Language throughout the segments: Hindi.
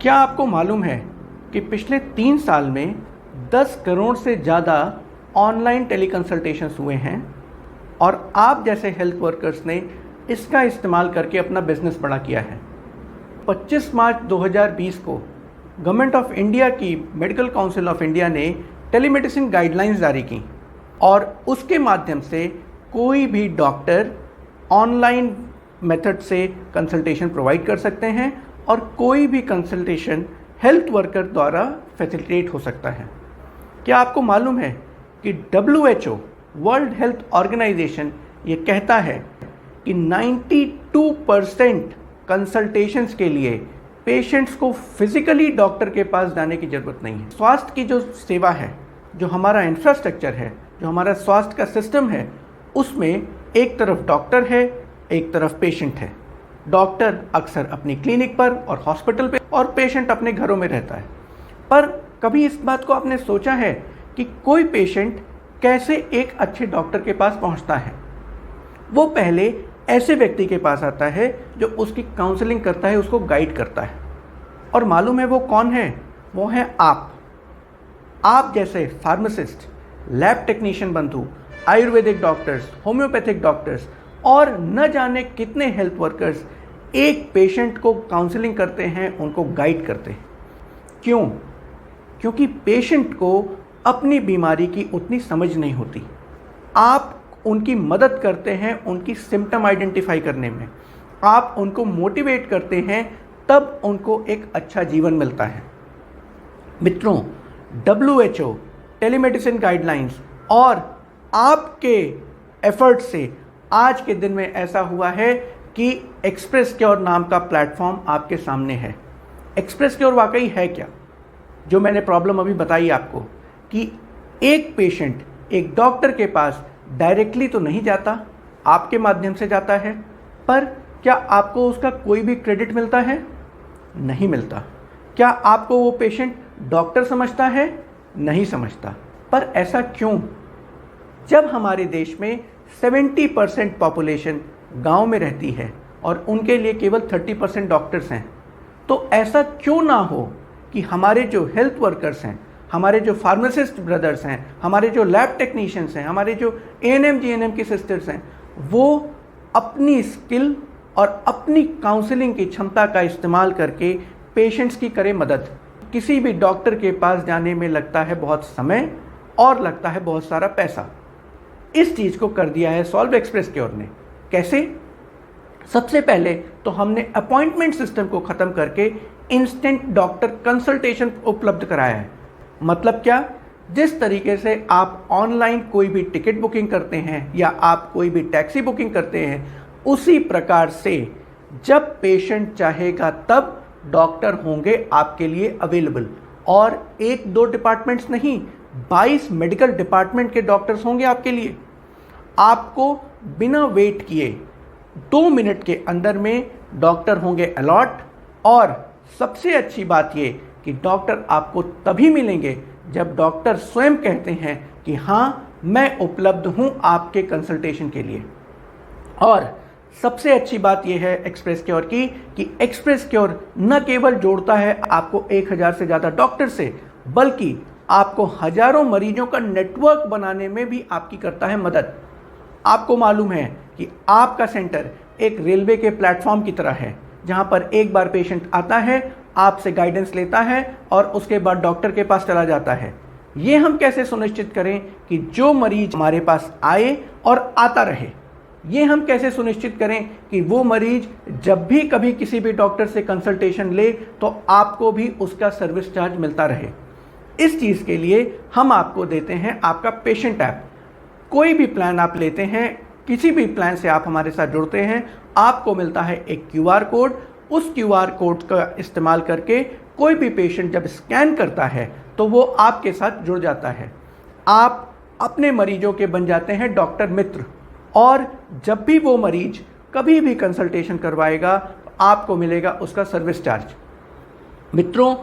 क्या आपको मालूम है कि पिछले 3 साल में 10 करोड़ से ज़्यादा ऑनलाइन टेलीकंसल्टेशंस हुए हैं और आप जैसे हेल्थ वर्कर्स ने इसका इस्तेमाल करके अपना बिजनेस बड़ा किया है। 25 मार्च 2020 को गवर्नमेंट ऑफ इंडिया की मेडिकल काउंसिल ऑफ इंडिया ने टेलीमेडिसिन गाइडलाइंस जारी की और उसके माध्यम से कोई भी डॉक्टर ऑनलाइन मेथड से कंसल्टेशन प्रोवाइड कर सकते हैं और कोई भी कंसल्टेशन हेल्थ वर्कर द्वारा फैसिलिटेट हो सकता है। क्या आपको मालूम है कि WHO वर्ल्ड हेल्थ ऑर्गेनाइजेशन ये कहता है कि 92% कंसल्टेशंस के लिए पेशेंट्स को फिजिकली डॉक्टर के पास जाने की ज़रूरत नहीं है। स्वास्थ्य की जो सेवा है, जो हमारा इंफ्रास्ट्रक्चर है, जो हमारा स्वास्थ्य का सिस्टम है, उसमें एक तरफ डॉक्टर है, एक तरफ पेशेंट है। डॉक्टर अक्सर अपनी क्लिनिक पर और हॉस्पिटल पे और पेशेंट अपने घरों में रहता है। पर कभी इस बात को आपने सोचा है कि कोई पेशेंट कैसे एक अच्छे डॉक्टर के पास पहुंचता है? वो पहले ऐसे व्यक्ति के पास आता है जो उसकी काउंसलिंग करता है, उसको गाइड करता है। और मालूम है वो कौन है? वो है आप जैसे फार्मासिस्ट, लैब टेक्नीशियन बंधु, आयुर्वेदिक डॉक्टर्स, होम्योपैथिक डॉक्टर्स और न जाने कितने हेल्थ वर्कर्स एक पेशेंट को काउंसलिंग करते हैं, उनको गाइड करते हैं। क्यों? क्योंकि पेशेंट को अपनी बीमारी की उतनी समझ नहीं होती। आप उनकी मदद करते हैं उनकी सिम्टम आइडेंटिफाई करने में, आप उनको मोटिवेट करते हैं, तब उनको एक अच्छा जीवन मिलता है। मित्रों, WHO टेलीमेडिसिन गाइडलाइंस और आपके एफर्ट से आज के दिन में ऐसा हुआ है कि एक्सप्रेस क्योर नाम का प्लेटफॉर्म आपके सामने है। एक्सप्रेस क्योर वाकई है क्या? जो मैंने प्रॉब्लम अभी बताई आपको कि एक पेशेंट एक डॉक्टर के पास डायरेक्टली तो नहीं जाता, आपके माध्यम से जाता है, पर क्या आपको उसका कोई भी क्रेडिट मिलता है? नहीं मिलता। क्या आपको वो पेशेंट डॉक्टर समझता है? नहीं समझता। पर ऐसा क्यों? जब हमारे देश में 70% पॉपुलेशन गांव में रहती है और उनके लिए केवल 30% डॉक्टर्स हैं, तो ऐसा क्यों ना हो कि हमारे जो हेल्थ वर्कर्स हैं, हमारे जो फार्मासिस्ट ब्रदर्स हैं, हमारे जो लैब टेक्नीशियंस हैं, हमारे जो ANM GNM की सिस्टर्स हैं, वो अपनी स्किल और अपनी काउंसलिंग की क्षमता का इस्तेमाल करके पेशेंट्स की करें मदद। किसी भी डॉक्टर के पास जाने में लगता है बहुत समय और लगता है बहुत सारा पैसा। इस चीज़ को कर दिया है सॉल्व एक्सप्रेस क्योर ने। कैसे? सबसे पहले तो हमने अपॉइंटमेंट सिस्टम को ख़त्म करके इंस्टेंट डॉक्टर कंसल्टेशन उपलब्ध कराया है। मतलब क्या? जिस तरीके से आप ऑनलाइन कोई भी टिकट बुकिंग करते हैं या आप कोई भी टैक्सी बुकिंग करते हैं, उसी प्रकार से जब पेशेंट चाहेगा तब डॉक्टर होंगे आपके लिए अवेलेबल। और 1-2 डिपार्टमेंट्स नहीं, 22 मेडिकल डिपार्टमेंट के डॉक्टर्स होंगे आपके लिए। आपको बिना वेट किए 2 मिनट के अंदर में डॉक्टर होंगे अलॉट। और सबसे अच्छी बात ये कि डॉक्टर आपको तभी मिलेंगे जब डॉक्टर स्वयं कहते हैं कि हाँ, मैं उपलब्ध हूँ आपके कंसल्टेशन के लिए। और सबसे अच्छी बात यह है एक्सप्रेस क्योर की कि एक्सप्रेस क्योर न केवल जोड़ता है आपको 1000 से ज़्यादा डॉक्टर से, बल्कि आपको हजारों मरीजों का नेटवर्क बनाने में भी आपकी करता है मदद। आपको मालूम है कि आपका सेंटर एक रेलवे के प्लेटफॉर्म की तरह है, जहां पर एक बार पेशेंट आता है, आपसे गाइडेंस लेता है और उसके बाद डॉक्टर के पास चला जाता है। ये हम कैसे सुनिश्चित करें कि जो मरीज हमारे पास आए और आता रहे? ये हम कैसे सुनिश्चित करें कि वो मरीज जब भी कभी किसी भी डॉक्टर से कंसल्टेशन ले तो आपको भी उसका सर्विस चार्ज मिलता रहे? इस चीज़ के लिए हम आपको देते हैं आपका पेशेंट ऐप। कोई भी प्लान आप लेते हैं, किसी भी प्लान से आप हमारे साथ जुड़ते हैं, आपको मिलता है एक QR कोड। उस QR कोड का इस्तेमाल करके कोई भी पेशेंट जब स्कैन करता है तो वो आपके साथ जुड़ जाता है। आप अपने मरीजों के बन जाते हैं डॉक्टर मित्र। और जब भी वो मरीज कभी भी कंसल्टेशन करवाएगा तो आपको मिलेगा उसका सर्विस चार्ज। मित्रों,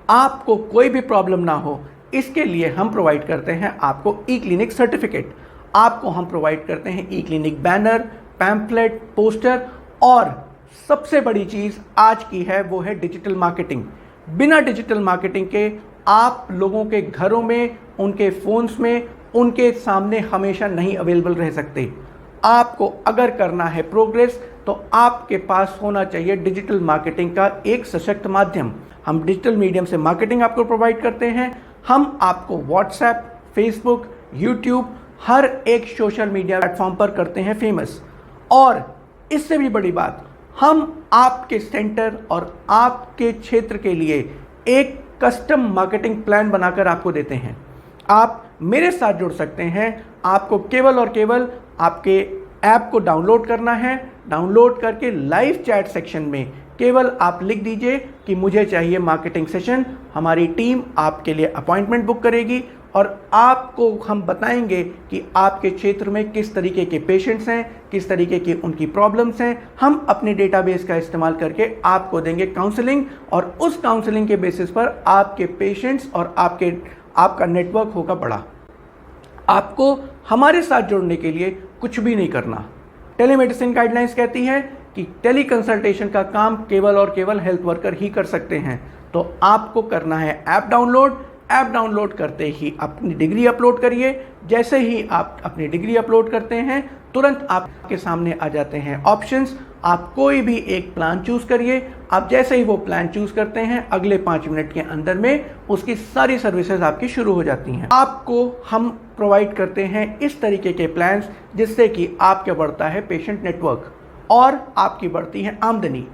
आपको कोई भी प्रॉब्लम ना हो, इसके लिए हम प्रोवाइड करते हैं आपको E-क्लिनिक सर्टिफिकेट। आपको हम प्रोवाइड करते हैं E-क्लिनिक बैनर, पैम्फलेट, पोस्टर और सबसे बड़ी चीज़ आज की है वो है डिजिटल मार्केटिंग। बिना डिजिटल मार्केटिंग के आप लोगों के घरों में, उनके फ़ोन्स में, उनके सामने हमेशा नहीं अवेलेबल रह सकते। आपको अगर करना है प्रोग्रेस तो आपके पास होना चाहिए डिजिटल मार्केटिंग का एक सशक्त माध्यम। हम डिजिटल मीडियम से मार्केटिंग आपको प्रोवाइड करते हैं। हम आपको व्हाट्सएप, फेसबुक, यूट्यूब, हर एक सोशल मीडिया प्लेटफॉर्म पर करते हैं फेमस। और इससे भी बड़ी बात, हम आपके सेंटर और आपके क्षेत्र के लिए एक कस्टम मार्केटिंग प्लान बनाकर आपको देते हैं। आप मेरे साथ जुड़ सकते हैं। आपको केवल और केवल आपके ऐप को डाउनलोड करना है। डाउनलोड करके लाइव चैट सेक्शन में केवल आप लिख दीजिए कि मुझे चाहिए मार्केटिंग सेशन। हमारी टीम आपके लिए अपॉइंटमेंट बुक करेगी और आपको हम बताएंगे कि आपके क्षेत्र में किस तरीके के पेशेंट्स हैं, किस तरीके की उनकी प्रॉब्लम्स हैं। हम अपने डेटाबेस का इस्तेमाल करके आपको देंगे काउंसलिंग और उस काउंसलिंग के बेसिस पर आपके पेशेंट्स और आपका नेटवर्क होगा बड़ा। आपको हमारे साथ जुड़ने के लिए कुछ भी नहीं करना। टेलीमेडिसिन गाइडलाइंस कहती है कि टेली कंसल्टेशन का काम केवल और केवल हेल्थ वर्कर ही कर सकते हैं। तो आपको करना है ऐप डाउनलोड। ऐप डाउनलोड करते ही अपनी डिग्री अपलोड करिए। जैसे ही आप अपनी डिग्री अपलोड करते हैं तुरंत आपके सामने आ जाते हैं ऑप्शंस। आप कोई भी एक प्लान चूज करिए। आप जैसे ही वो प्लान चूज करते हैं अगले 5 मिनट के अंदर में उसकी सारी सर्विसेज आपकी शुरू हो जाती हैं। आपको हम प्रोवाइड करते हैं इस तरीके के प्लान्स जिससे कि आपका बढ़ता है पेशेंट नेटवर्क और आपकी बढ़ती है आमदनी।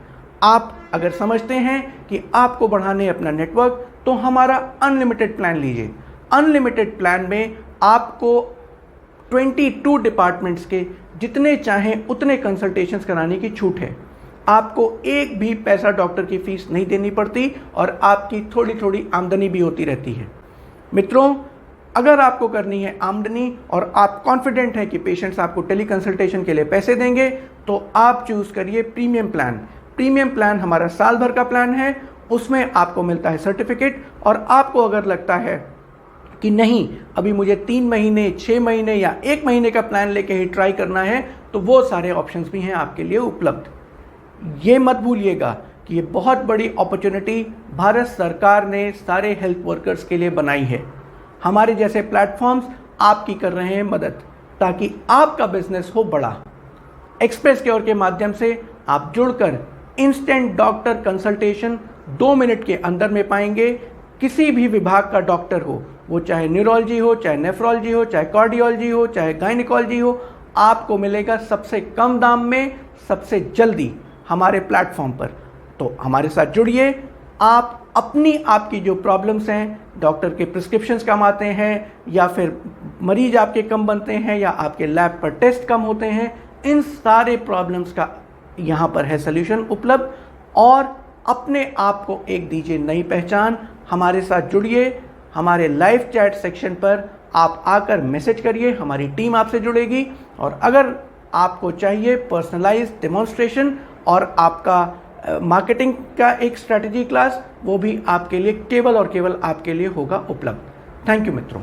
आप अगर समझते हैं कि आपको बढ़ाने अपना नेटवर्क तो हमारा अनलिमिटेड प्लान लीजिए। अनलिमिटेड प्लान में आपको 22 डिपार्टमेंट्स के जितने चाहें उतने कंसल्टेशंस कराने की छूट है। आपको एक भी पैसा डॉक्टर की फीस नहीं देनी पड़ती और आपकी थोड़ी थोड़ी आमदनी भी होती रहती है। मित्रों, अगर आपको करनी है आमदनी और आप कॉन्फिडेंट हैं कि पेशेंट्स आपको टेली कंसल्टेशन के लिए पैसे देंगे तो आप चूज करिए प्रीमियम प्लान। प्रीमियम प्लान हमारा साल भर का प्लान है। उसमें आपको मिलता है सर्टिफिकेट और आपको अगर लगता है कि नहीं अभी मुझे 3 महीने, 6 महीने या 1 महीने का प्लान लेके ही ट्राई करना है तो वो सारे ऑप्शंस भी हैं आपके लिए उपलब्ध। ये मत भूलिएगा कि ये बहुत बड़ी अपॉर्चुनिटी भारत सरकार ने सारे हेल्थ वर्कर्स के लिए बनाई है। हमारे जैसे प्लेटफॉर्म्स आपकी कर रहे हैं मदद ताकि आपका बिजनेस हो बड़ा। एक्सप्रेस केयर के माध्यम से आप जुड़कर इंस्टेंट डॉक्टर कंसल्टेशन 2 मिनट के अंदर में पाएंगे। किसी भी विभाग का डॉक्टर हो, वो चाहे न्यूरोलॉजी हो, चाहे नेफ्रोलॉजी हो, चाहे कार्डियोलॉजी हो, चाहे गायनिकोलॉजी हो, आपको मिलेगा सबसे कम दाम में, सबसे जल्दी हमारे प्लेटफॉर्म पर। तो हमारे साथ जुड़िए। आप आपकी जो प्रॉब्लम्स हैं, डॉक्टर के प्रिस्क्रिप्शंस कम आते हैं या फिर मरीज आपके कम बनते हैं या आपके लैब पर टेस्ट कम होते हैं, इन सारे प्रॉब्लम्स का यहाँ पर है सल्यूशन उपलब्ध। और अपने आप को एक दीजिए नई पहचान। हमारे साथ जुड़िए। हमारे लाइव चैट सेक्शन पर आप आकर मैसेज करिए, हमारी टीम आपसे जुड़ेगी। और अगर आपको चाहिए पर्सनलाइज्ड डेमोन्स्ट्रेशन और आपका मार्केटिंग का एक स्ट्रैटेजी क्लास, वो भी आपके लिए केवल और केवल आपके लिए होगा उपलब्ध। थैंक यू मित्रों।